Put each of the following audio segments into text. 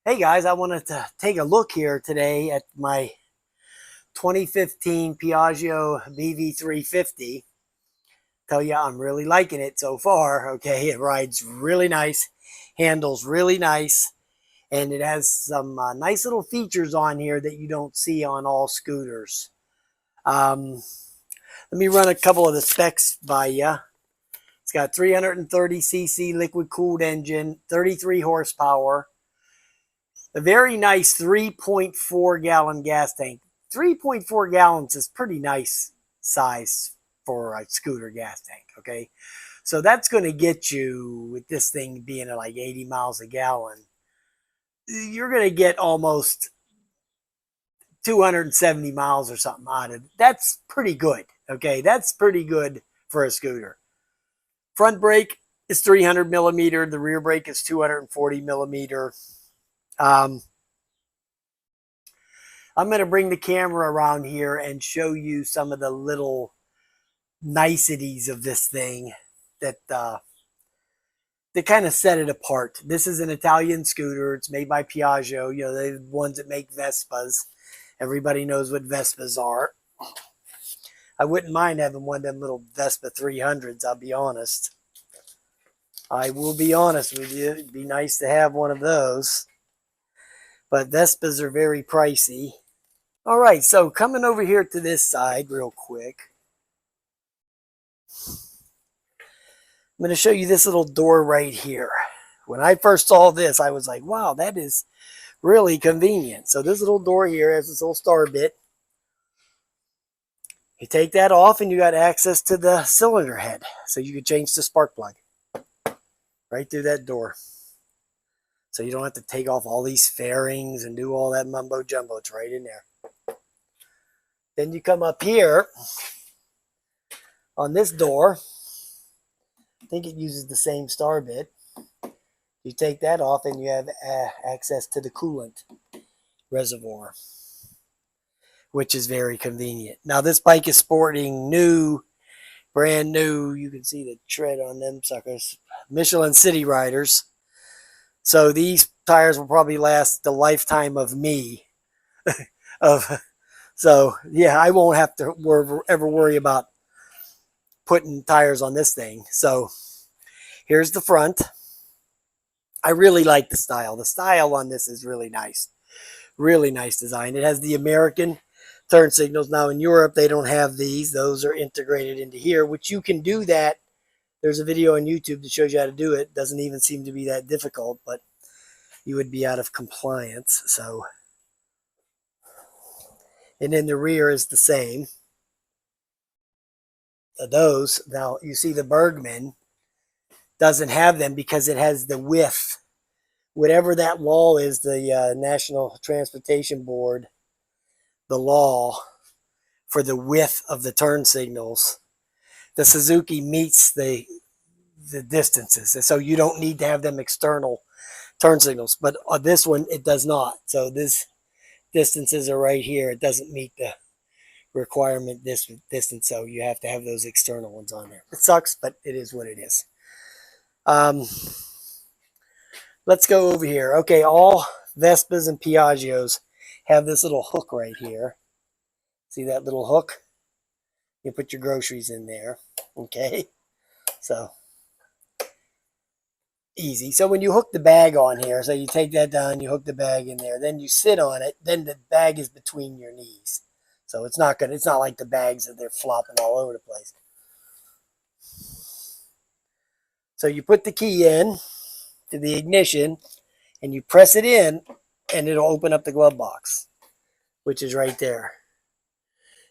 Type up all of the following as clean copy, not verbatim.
Hey guys, I wanted to take a look here today at my 2015 Piaggio BV350. Tell you, I'm really liking it so far. Okay, it rides really nice, handles really nice, and it has some nice little features on here that you don't see on all scooters. Let me run a couple of the specs by you. It's got 330cc liquid cooled engine, 33 horsepower. A very nice 3.4 gallon gas tank. 3.4 gallons is pretty nice size for a scooter gas tank, okay? So that's going to get you, with this thing being at like 80 miles a gallon, you're going to get almost 270 miles or something out of it. That's pretty good, okay? That's pretty good for a scooter. Front brake is 300 millimeter. The rear brake is 240 millimeter. I'm going to bring the camera around here and show you some of the little niceties of this thing that kind of set it apart. This is an Italian scooter. It's made by Piaggio. You know, they're the ones that make Vespas. Everybody knows what Vespas are. I wouldn't mind having one of them little Vespa 300s, I'll be honest. I will be honest with you. It'd be nice to have one of those. But Vespas are very pricey. All right, so coming over here to this side real quick. I'm going to show you this little door right here. When I first saw this, I was like, wow, that is really convenient. So this little door here has this little star bit. You take that off and you got access to the cylinder head. So you can change the spark plug right through that door. So you don't have to take off all these fairings and do all that mumbo jumbo. It's right in there. Then you come up here on this door. I think it uses the same star bit. You take that off and you have access to the coolant reservoir, which is very convenient. Now this bike is sporting new, brand new, you can see the tread on them suckers, Michelin City Riders. So these tires will probably last the lifetime of me. So yeah, I won't have to ever worry about putting tires on this thing. So here's the front. I really like the style. The style on this is really nice. Really nice design. It has the American turn signals. Now in Europe, they don't have these. Those are integrated into here, which you can do that. There's a video on YouTube that shows you how to do it. Doesn't even seem to be that difficult, but you would be out of compliance. So, and then the rear is the same. Those, now you see the Bergman doesn't have them because it has the width. Whatever that law is, the National Transportation Board, the law for the width of the turn signals, the Suzuki meets the distances. So you don't need to have them external turn signals. But on this one, it does not. So this distances are right here. It doesn't meet the requirement this distance, so you have to have those external ones on there. It sucks, but it is what it is. Let's go over here. Okay, all Vespas and Piaggios have this little hook right here. See that little hook? You put your groceries in there. Okay, so easy. So when you hook the bag on here, so you take that down, you hook the bag in there, then you sit on it, then the bag is between your knees. So it's not like the bags that they're flopping all over the place. So you put the key in to the ignition and you press it in and it'll open up the glove box, which is right there.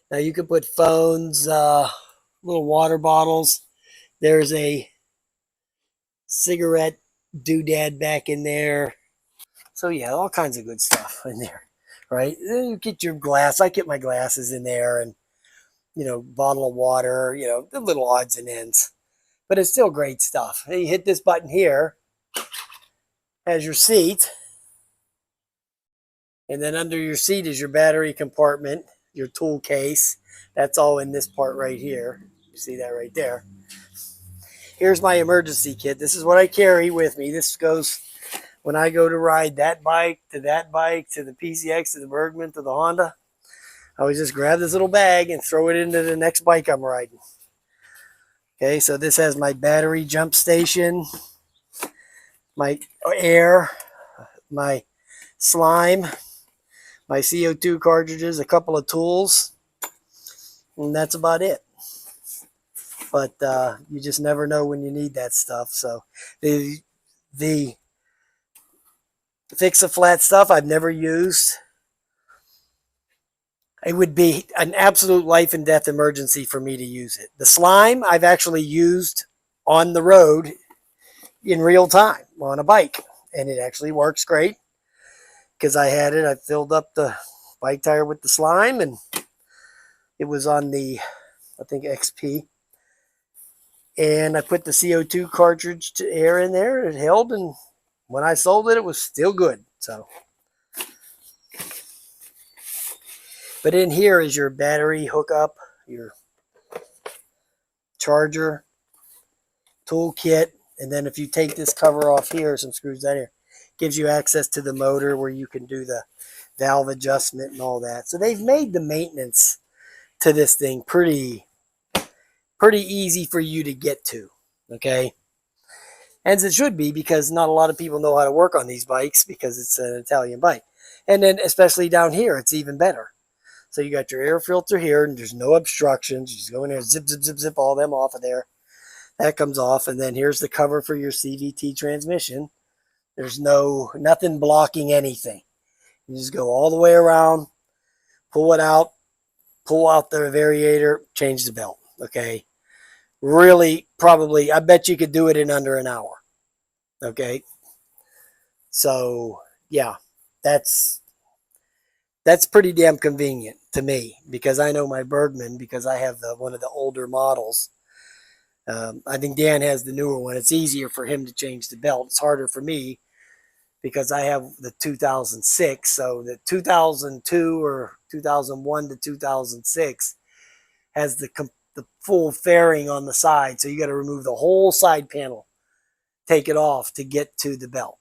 Now you can put phones, little water bottles. There's a cigarette doodad back in there. So yeah, all kinds of good stuff in there, right? Then you get your glass. I get my glasses in there and, you know, bottle of water, you know, the little odds and ends. But it's still great stuff. You hit this button here, has your seat. And then under your seat is your battery compartment, your tool case. That's all in this part right here. You see that right there. Here's my emergency kit. This is what I carry with me. This goes when I go to ride that bike to the PCX to the Bergman to the Honda, I always just grab this little bag and throw it into the next bike I'm riding. Okay, so this has my battery jump station, my air, my slime, my CO2 cartridges, a couple of tools, and that's about it. But you just never know when you need that stuff. So the fix-a-flat stuff I've never used. It would be an absolute life and death emergency for me to use it. The slime I've actually used on the road in real time on a bike, and it actually works great because I filled up the bike tire with the slime, and it was on the, I think, XP, and I put the CO2 cartridge to air in there. It held, and when I sold it, it was still good. So, but in here is your battery hookup, your charger, toolkit, and then if you take this cover off here, some screws down here, gives you access to the motor where you can do the valve adjustment and all that. So they've made the maintenance to this thing pretty easy for you to get to, okay? As it should be, because not a lot of people know how to work on these bikes because it's an Italian bike. And then especially down here, it's even better. So you got your air filter here, and there's no obstructions. You just go in there, zip, zip, zip, zip all them off of there. That comes off, and then here's the cover for your CVT transmission. There's nothing blocking anything. You just go all the way around, pull it out, pull out the variator, change the belt, okay? Really, probably, I bet you could do it in under an hour, okay? So, yeah, that's pretty damn convenient to me because I know my Bergman because I have one of the older models. I think Dan has the newer one. It's easier for him to change the belt. It's harder for me because I have the 2006. So the 2002 or 2001 to 2006 has the full fairing on the side. So you got to remove the whole side panel, take it off to get to the belt.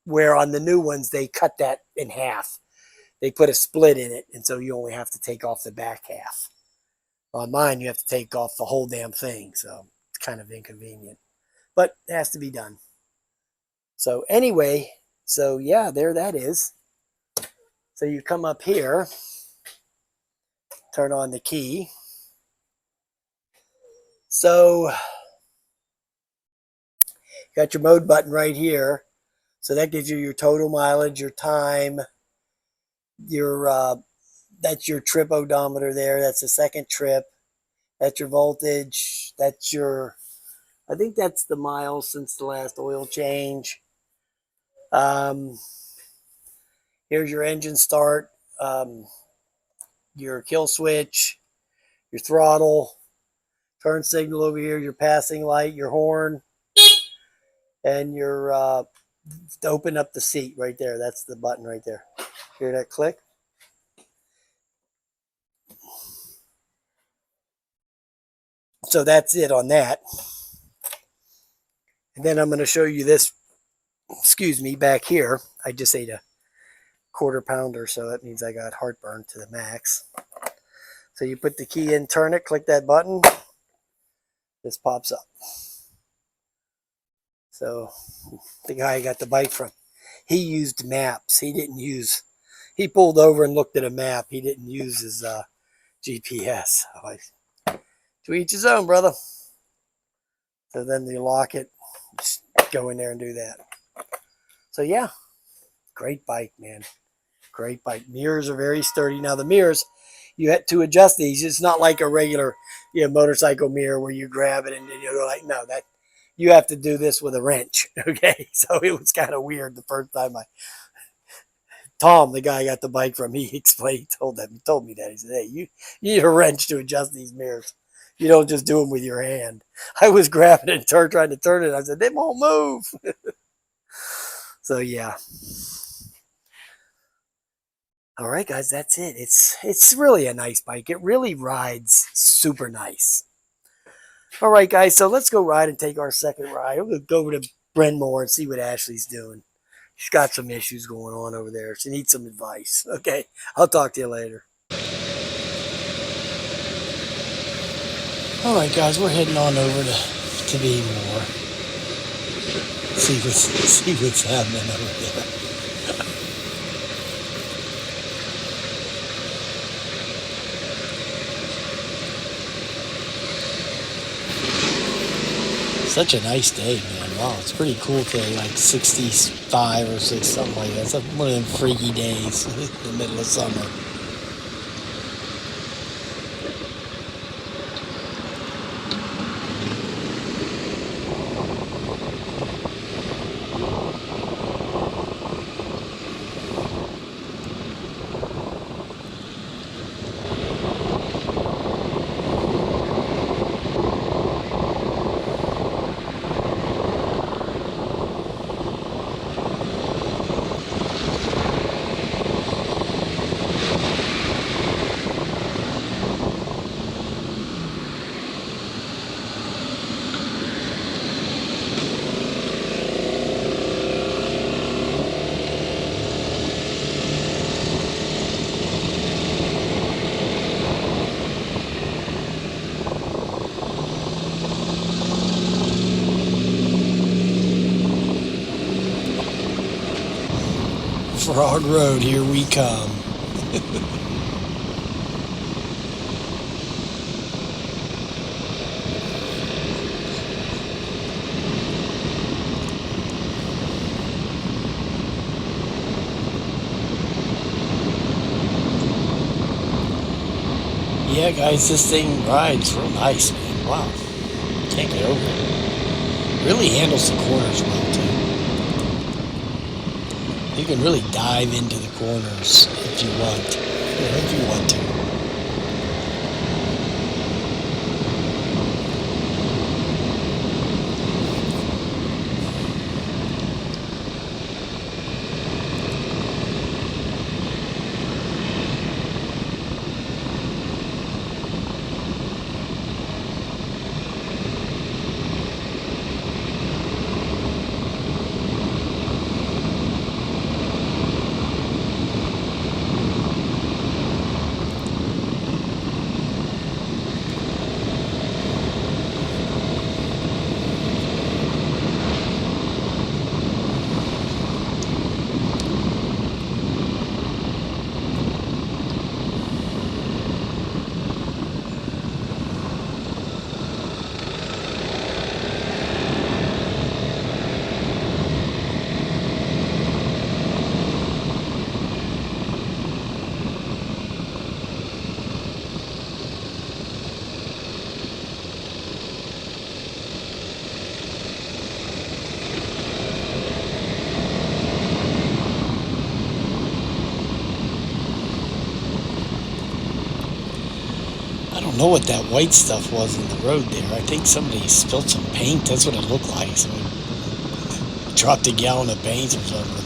Where on the new ones, they cut that in half. They put a split in it, and so you only have to take off the back half. On mine, you have to take off the whole damn thing, so it's kind of inconvenient. But it has to be done. So anyway, so yeah, there that is. So you come up here, turn on the key. So you got your mode button right here. So that gives you your total mileage, your time, your that's your trip odometer there. That's the second trip. That's your voltage. That's your, I think that's the miles since the last oil change. Here's your engine start, your kill switch, your throttle, turn signal over here, your passing light, your horn, and your to open up the seat right there. That's the button right there. Hear that click? So that's it on that. And then I'm going to show you this, excuse me, back here. I just ate a quarter pounder, so that means I got heartburn to the max. So you put the key in, turn it, click that button. This pops up. So the guy I got the bike from, he used maps. He pulled over and looked at a map. He didn't use his GPS. To each his own, brother. So then you lock it, just go in there and do that. So yeah, great bike, man. Great bike. Mirrors are very sturdy. Now the mirrors, you had to adjust these. It's not like a regular motorcycle mirror where you grab it and you're like, no, that you have to do this with a wrench. Okay, so it was kind of weird the first time Tom, the guy I got the bike from, he told me that. He said, hey, you need a wrench to adjust these mirrors. You don't just do them with your hand. I was grabbing it and trying to turn it. I said, they won't move. So yeah. All right, guys, that's it. It's really a nice bike. It really rides super nice. All right, guys, so let's go ride and take our second ride. We'll go over to Bryn Mawr and see what Ashley's doing. She's got some issues going on over there. She needs some advice. Okay, I'll talk to you later. All right, guys, we're heading on over to be more. See what's happening over there. Such a nice day, man. Wow, it's pretty cool today, like 65 or 6, something like that. It's like one of them freaky days in the middle of summer. Frog Road, here we come. Yeah, guys, this thing rides real nice, man. Wow. Can't get over it. Really handles the corners well, too. You can really dive into the corners if you want. Yeah, if you want to. I don't know what that white stuff was in the road there. I think somebody spilled some paint. That's what it looked like. Someone dropped a gallon of paint or something.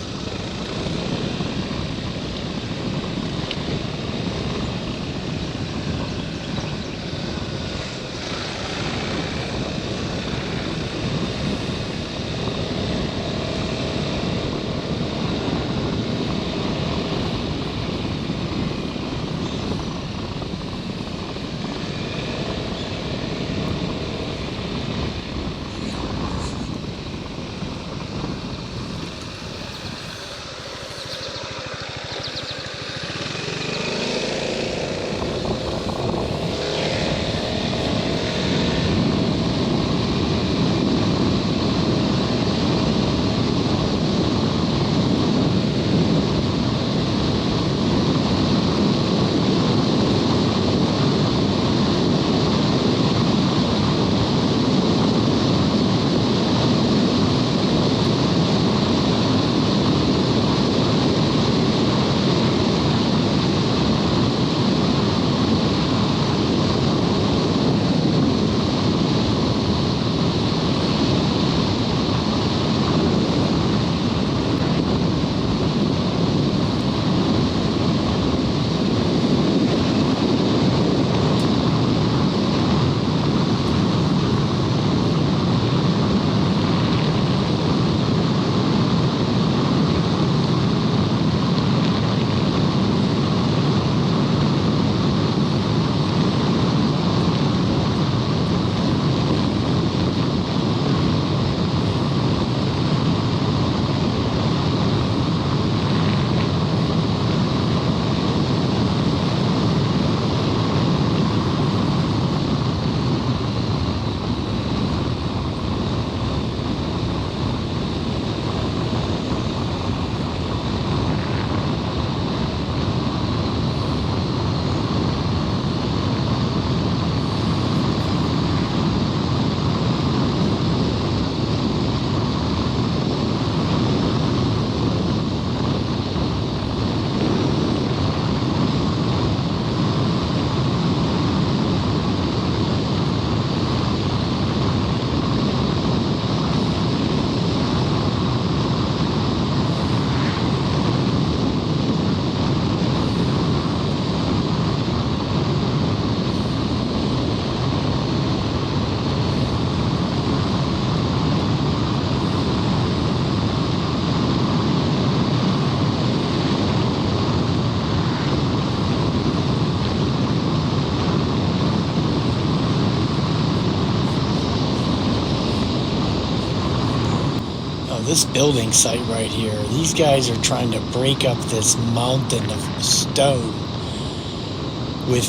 this building site right here, these guys are trying to break up this mountain of stone with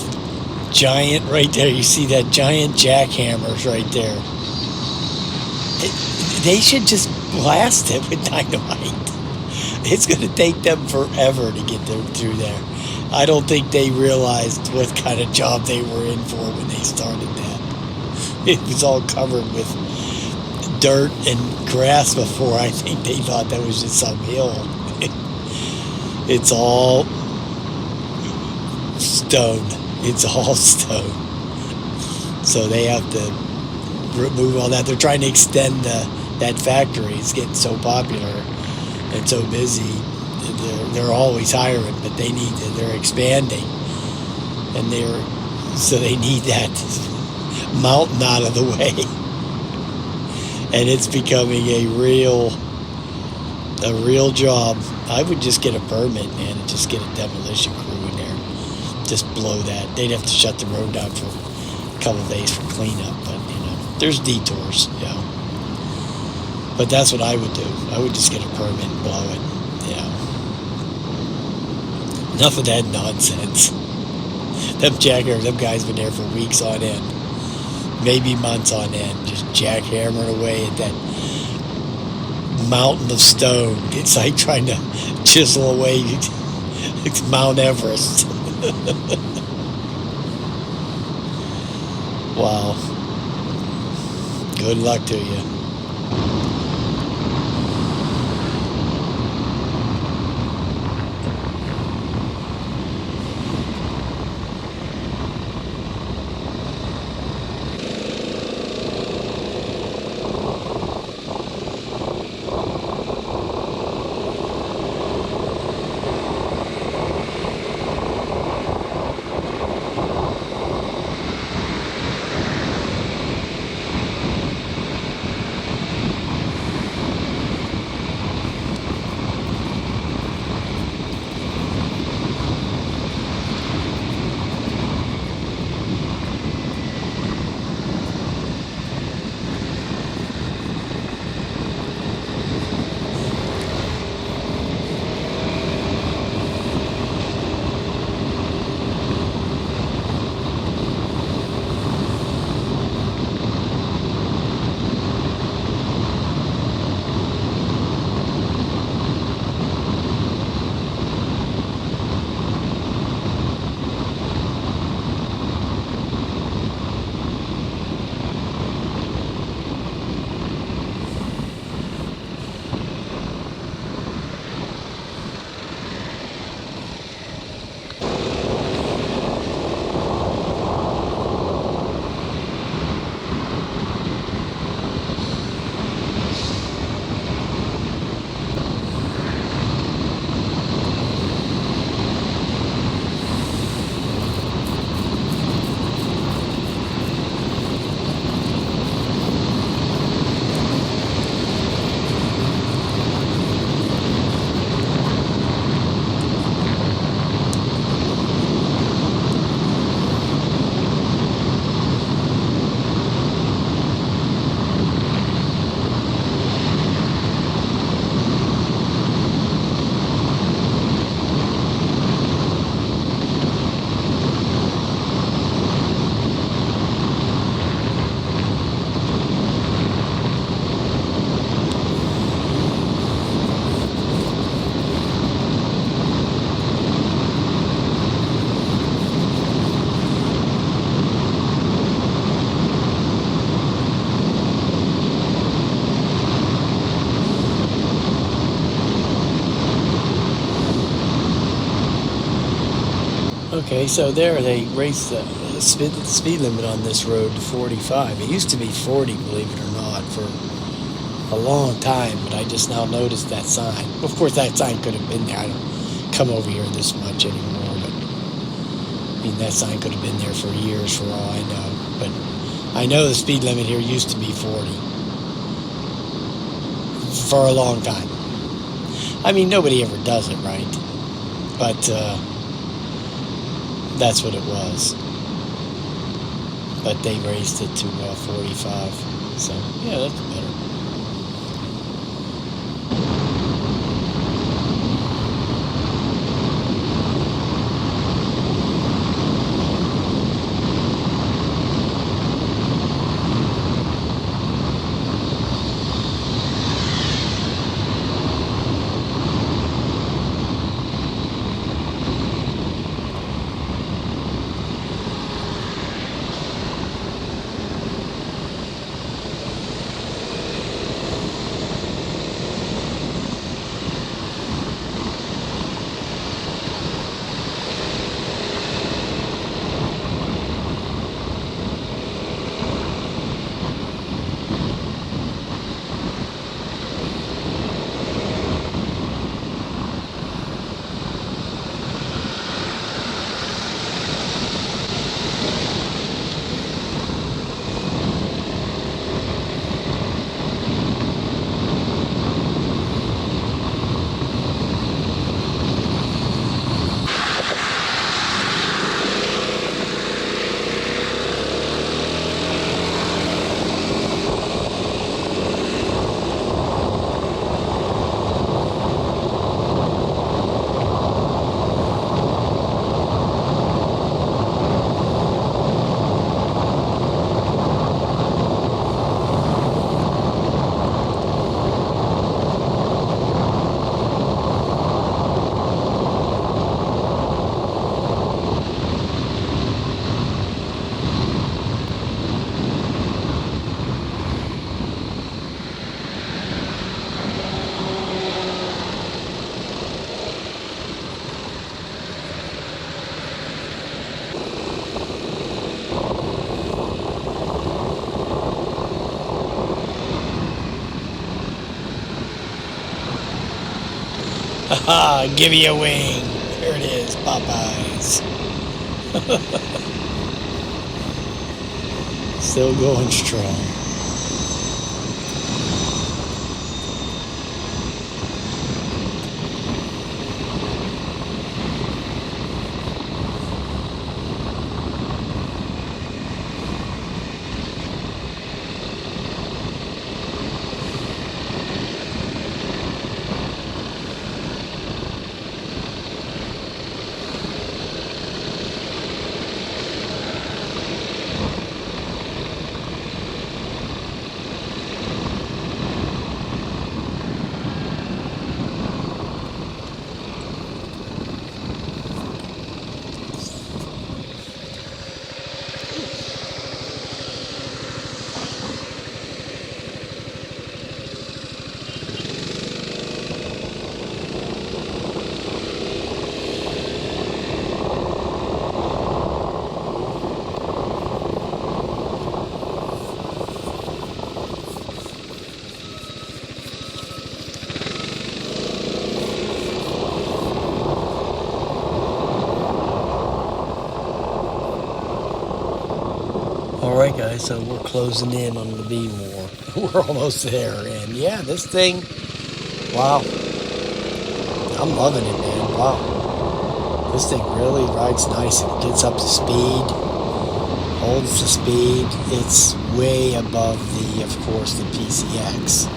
giant, right there, you see that giant jackhammers right there. They should just blast it with dynamite. It's going to take them forever to get through there. I don't think they realized what kind of job they were in for when they started that. It was all covered with dirt and grass before. I think they thought that was just some hill. It's all stone. It's all stone. So they have to remove all that. They're trying to extend that factory. It's getting so popular and so busy. They're always hiring, but they're expanding, and so they need that mountain out of the way. And it's becoming a real job. I would just get a permit, man, and just get a demolition crew in there. Just blow that. They'd have to shut the road down for a couple of days for cleanup, but there's detours, But that's what I would do. I would just get a permit and blow it, Enough of that nonsense. Them guys been there for weeks on end, maybe months on end, just jackhammering away at that mountain of stone. It's like trying to chisel away it's Mount Everest. Wow. Good luck to you. Okay, so there they raised the speed limit on this road to 45. It used to be 40, believe it or not, for a long time, but I just now noticed that sign. Of course, that sign could have been there. I don't come over here this much anymore, but I mean, that sign could have been there for years for all I know. But I know the speed limit here used to be 40 for a long time. I mean, nobody ever does it, right? But that's what it was. But they raised it to 45. So, yeah, that's better. Haha, give me a wing. There it is, Popeyes. Still going strong. Alright guys, so we're closing in on the B War. We're almost there, and yeah, this thing, wow, I'm loving it, man. Wow, this thing really rides nice. It gets up to speed, holds the speed. It's way above the, of course, the PCX,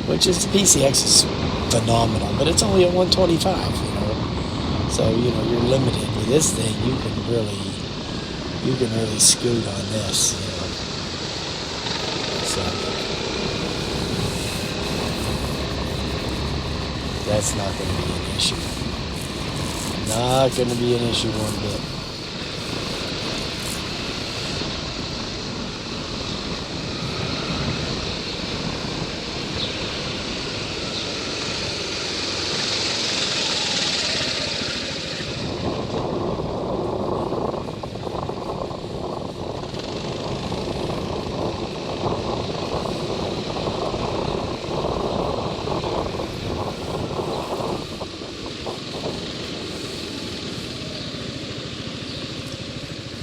which is, the PCX is phenomenal, but it's only at 125, you know. So, you know, you're limited. With this thing, you can really scoot on this, you know. So that's not going to be an issue. Not going to be an issue one bit.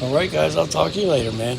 Alright guys, I'll talk to you later, man.